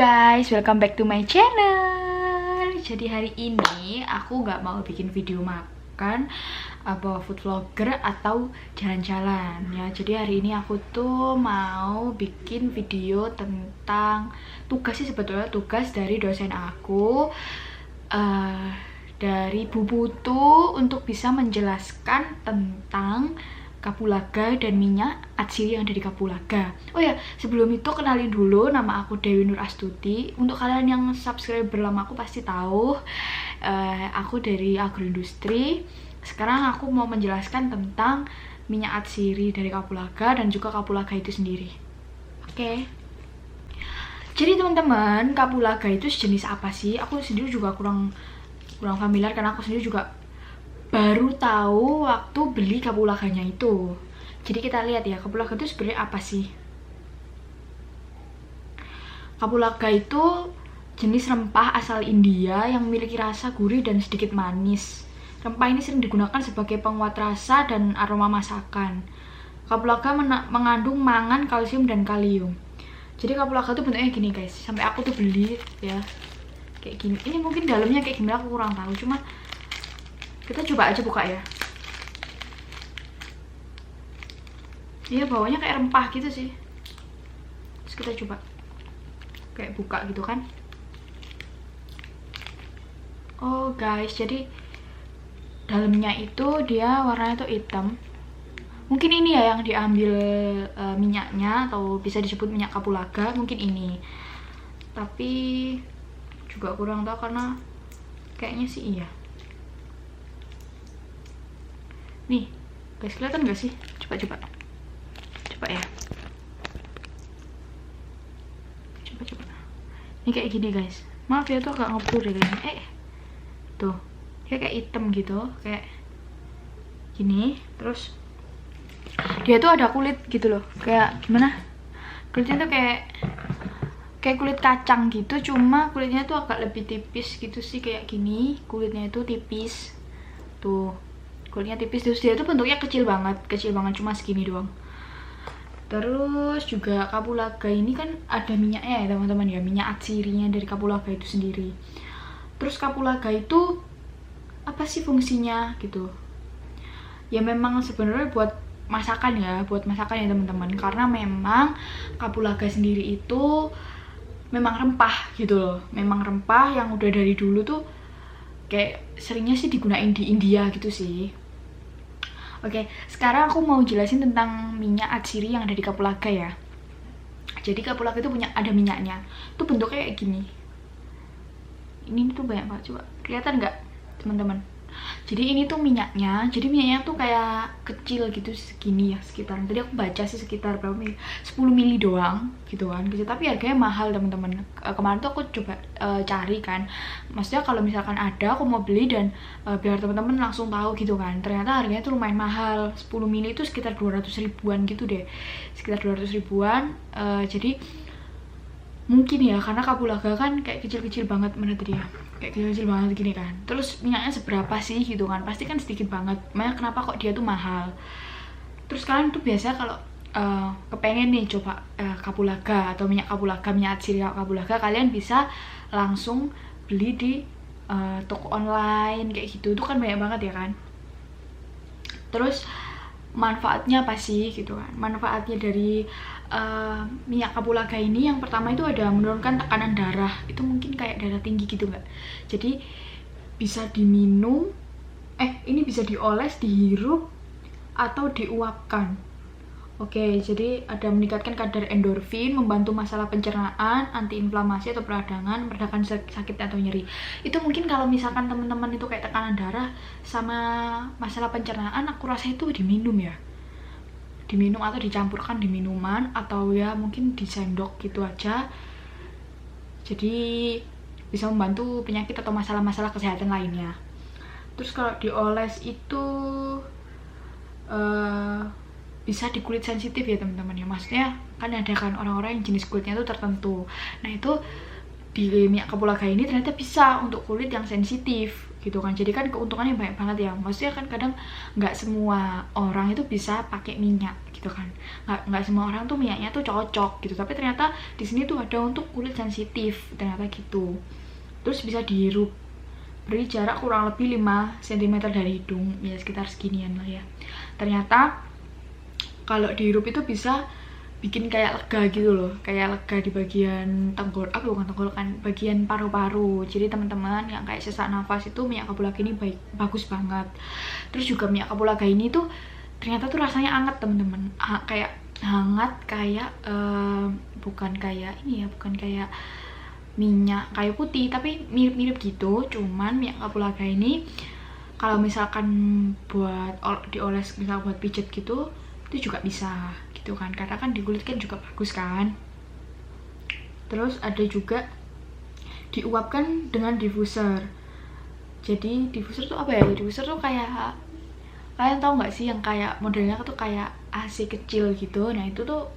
guys, welcome back to my channel. Jadi hari ini aku nggak mau bikin video makan apa food vlogger atau jalan-jalan ya. Jadi hari ini aku tuh mau bikin video tentang tugas sih, sebetulnya tugas dari dosen aku, dari Bu Putu, untuk bisa menjelaskan tentang kapulaga dan minyak atsiri yang ada di kapulaga. Oh ya, sebelum itu kenalin dulu, nama aku Dewi Nur Astuti. Untuk kalian yang subscriber lama aku pasti tahu, aku dari agroindustri. Sekarang aku mau menjelaskan tentang minyak atsiri dari kapulaga dan juga kapulaga itu sendiri. Oke. Jadi teman-teman, kapulaga itu sejenis apa sih? Aku sendiri juga kurang familiar karena aku sendiri juga baru tahu waktu beli kapulaganya itu. Jadi kita lihat ya, kapulaga itu sebenarnya apa sih? Kapulaga itu jenis rempah asal India yang memiliki rasa gurih dan sedikit manis. Rempah ini sering digunakan sebagai penguat rasa dan aroma masakan. Kapulaga mengandung mangan, kalsium, dan kalium. Jadi kapulaga itu bentuknya gini guys, sampai aku tuh beli ya kayak gini. Ini mungkin dalamnya kayak gimana aku kurang tahu, cuma kita coba aja buka ya. Iya, bawahnya kayak rempah gitu sih. Terus kita coba kayak buka gitu kan. Oh guys, jadi dalamnya itu dia warnanya tuh hitam. Mungkin ini ya yang diambil minyaknya, atau bisa disebut minyak kapulaga, mungkin ini. Tapi juga kurang tahu karena kayaknya sih iya. Nih guys, kelihatan gak sih? Coba ya. Coba. Ini kayak gini guys. Maaf ya, tuh agak ngeblur ya kayaknya. Tuh dia kayak hitam gitu, kayak gini. Terus dia tuh ada kulit gitu loh, kayak gimana, kulitnya tuh kayak kulit kacang gitu, cuma kulitnya tuh agak lebih tipis gitu sih, kayak gini. Kulitnya itu tipis tuh, kulitnya tipis. Terus dia tuh bentuknya kecil banget, cuma segini doang. Terus juga kapulaga ini kan ada minyaknya ya teman-teman ya, minyak atsirinya dari kapulaga itu sendiri. Terus kapulaga itu apa sih fungsinya gitu? Ya memang sebenarnya buat masakan ya teman-teman, karena memang kapulaga sendiri itu memang rempah gitu loh, memang rempah yang udah dari dulu tuh kayak seringnya sih digunain di India gitu sih. Oke, sekarang aku mau jelasin tentang minyak atsiri yang ada di kapulaga ya. Jadi kapulaga itu ada minyaknya, tuh bentuknya kayak gini. Ini tuh banyak banget, coba kelihatan nggak teman-teman? Jadi ini tuh minyaknya, tuh kayak kecil gitu, segini ya sekitar. Tadi aku baca sih sekitar berapa mili, 10 mili doang gitu kan, kecil. Tapi harganya mahal teman-teman. Kemarin tuh aku coba cari kan, maksudnya kalau misalkan ada aku mau beli dan biar teman-teman langsung tahu gitu kan. Ternyata harganya tuh lumayan mahal. 10 mili itu sekitar 200 ribuan gitu deh, sekitar 200 ribuan. Jadi mungkin ya karena kapulaga kan kayak kecil-kecil banget, mana tadi ya, kayak kecil-kecil banget gini kan. Terus minyaknya seberapa sih gitu kan, pasti kan sedikit banget. Makanya kenapa kok dia tuh mahal. Terus kalian tuh biasa kalau kepengen nih coba kapulaga atau minyak kapulaga, minyak atsiri kapulaga, kalian bisa langsung beli di toko online kayak gitu. Itu kan banyak banget ya kan. Terus manfaatnya apa sih gitu kan? Manfaatnya dari minyak kapulaga ini, yang pertama itu ada menurunkan tekanan darah. Itu mungkin kayak darah tinggi gitu nggak? Jadi bisa diminum, ini bisa dioles, dihirup, atau diuapkan. Oke, jadi ada meningkatkan kadar endorfin, membantu masalah pencernaan, antiinflamasi atau peradangan, meredakan sakit atau nyeri. Itu mungkin kalau misalkan teman-teman itu kayak tekanan darah sama masalah pencernaan, aku rasa itu diminum ya. Diminum atau dicampurkan di minuman, atau ya mungkin di sendok gitu aja. Jadi bisa membantu penyakit atau masalah-masalah kesehatan lainnya. Terus kalau dioles itu bisa di kulit sensitif ya teman-teman ya. Maksudnya kan ada kan orang-orang yang jenis kulitnya tuh tertentu. Nah itu di minyak kapulaga ini ternyata bisa untuk kulit yang sensitif gitu kan. Jadi kan keuntungannya banyak banget ya. Maksudnya kan kadang nggak semua orang itu bisa pakai minyak gitu kan. Nggak semua orang tuh minyaknya tuh cocok gitu. Tapi ternyata di sini tuh ada untuk kulit sensitif ternyata gitu. Terus bisa dihirup. Beri jarak kurang lebih 5 cm dari hidung, ya sekitar seginian lah ya. Ternyata kalau dihirup itu bisa bikin kayak lega gitu loh, kayak lega di bagian bukan tenggorokan, bagian paru-paru. Jadi teman-teman yang kayak sesak nafas itu minyak kapulaga ini bagus banget. Terus juga minyak kapulaga ini tuh ternyata tuh rasanya hangat teman-teman, kayak hangat, kayak bukan kayak ini ya, bukan kayak minyak kayu putih, tapi mirip-mirip gitu. Cuman minyak kapulaga ini kalau misalkan buat dioles, misal buat pijet gitu, itu juga bisa gitu kan, karena kan di kulit kan juga bagus kan. Terus ada juga diuapkan dengan diffuser. Jadi diffuser tuh apa ya? Diffuser tuh kayak, kalian tahu nggak sih yang kayak modelnya tuh kayak AC kecil gitu. Nah itu tuh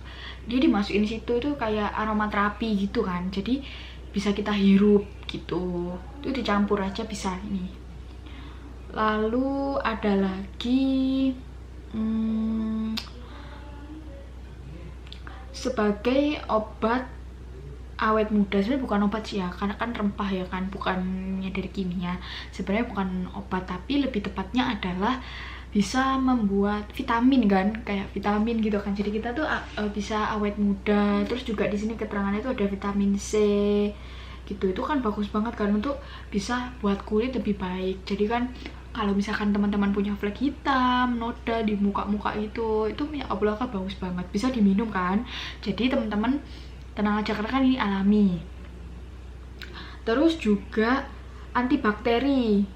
dia dimasukin situ, itu kayak aromaterapi gitu kan. Jadi bisa kita hirup gitu, itu dicampur aja bisa ini. Lalu ada lagi sebagai obat awet muda. Sebenarnya bukan obat sih ya, karena kan rempah ya kan, bukannya dari kimia. Sebenarnya bukan obat, tapi lebih tepatnya adalah bisa membuat vitamin kan, kayak vitamin gitu kan. Jadi kita tuh bisa awet muda. Terus juga di sini keterangannya itu ada vitamin C gitu. Itu kan bagus banget kan untuk bisa buat kulit lebih baik. Jadi kan kalau misalkan teman-teman punya flek hitam, noda di muka-muka itu minyak kapulaga bagus banget, bisa diminum kan. Jadi teman-teman tenang aja karena kan ini alami. Terus juga antibakteri.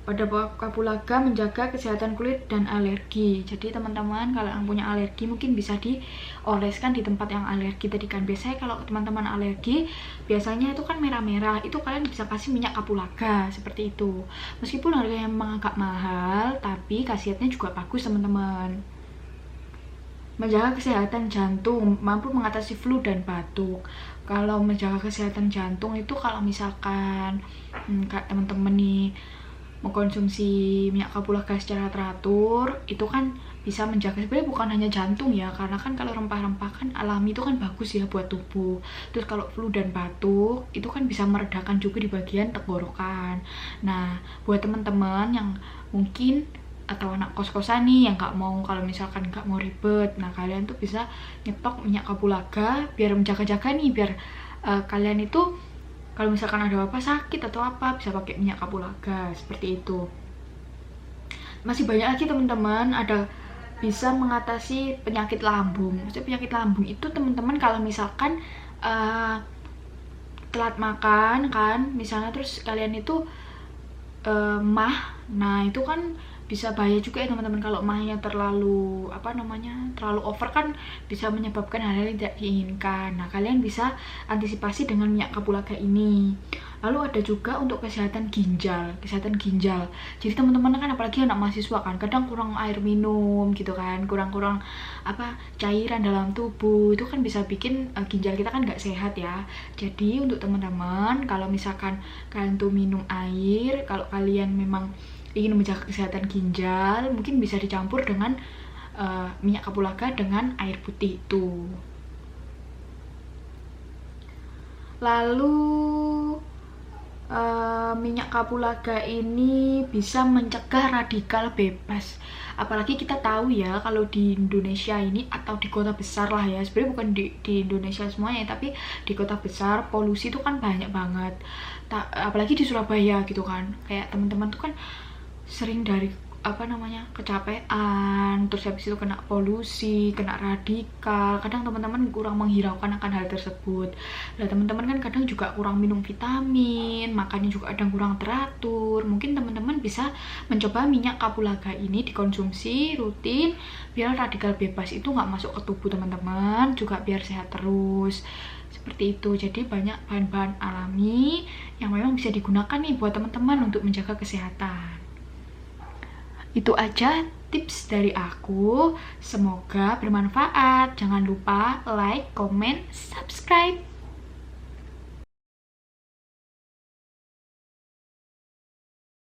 Pada kapulaga menjaga kesehatan kulit dan alergi. Jadi teman-teman kalau yang punya alergi mungkin bisa dioleskan di tempat yang alergi tadi kan. Biasanya kalau teman-teman alergi biasanya itu kan merah-merah, itu kalian bisa kasih minyak kapulaga seperti itu. Meskipun harganya memang agak mahal, tapi khasiatnya juga bagus teman-teman. Menjaga kesehatan jantung, mampu mengatasi flu dan batuk. Kalau menjaga kesehatan jantung itu kalau misalkan teman-teman nih mengkonsumsi minyak kapulaga secara teratur, itu kan bisa menjaga, sebenarnya bukan hanya jantung ya, karena kan kalau rempah-rempah kan alami itu kan bagus ya buat tubuh. Terus kalau flu dan batuk itu kan bisa meredakan juga di bagian tenggorokan. Nah buat teman-teman yang mungkin atau anak kos-kosan nih yang nggak mau, kalau misalkan nggak mau ribet, nah kalian tuh bisa nyetok minyak kapulaga biar menjaga-jaga nih, biar kalian itu kalau misalkan ada apa sakit atau apa bisa pakai minyak kapulaga seperti itu. Masih banyak lagi teman-teman, ada bisa mengatasi penyakit lambung. Maksudnya penyakit lambung itu teman-teman kalau misalkan telat makan kan, misalnya terus kalian itu nah itu kan bisa bahaya juga ya teman-teman. Kalau mahnya terlalu terlalu over kan bisa menyebabkan hal-hal yang tidak diinginkan. Nah kalian bisa antisipasi dengan minyak kapulaga ini. Lalu ada juga untuk kesehatan ginjal. Jadi teman-teman kan apalagi anak mahasiswa kan kadang kurang air minum gitu kan, kurang cairan dalam tubuh, itu kan bisa bikin ginjal kita kan nggak sehat ya. Jadi untuk teman-teman kalau misalkan kalian tuh minum air, kalau kalian memang ingin menjaga kesehatan ginjal, mungkin bisa dicampur dengan minyak kapulaga dengan air putih itu. Lalu minyak kapulaga ini bisa mencegah radikal bebas. Apalagi kita tahu ya kalau di Indonesia ini atau di kota besar lah ya, sebenarnya bukan di Indonesia semuanya, tapi di kota besar polusi itu kan banyak banget. Apalagi di Surabaya gitu kan, kayak teman-teman tuh kan sering dari kecapean, terus habis itu kena polusi, kena radikal. Kadang teman-teman kurang menghiraukan akan hal tersebut. Nah teman-teman kan kadang juga kurang minum vitamin, makannya juga kadang kurang teratur. Mungkin teman-teman bisa mencoba minyak kapulaga ini dikonsumsi rutin biar radikal bebas itu nggak masuk ke tubuh teman-teman, juga biar sehat terus seperti itu. Jadi banyak bahan-bahan alami yang memang bisa digunakan nih buat teman-teman untuk menjaga kesehatan. Itu aja tips dari aku, semoga bermanfaat. Jangan lupa like, comment, subscribe.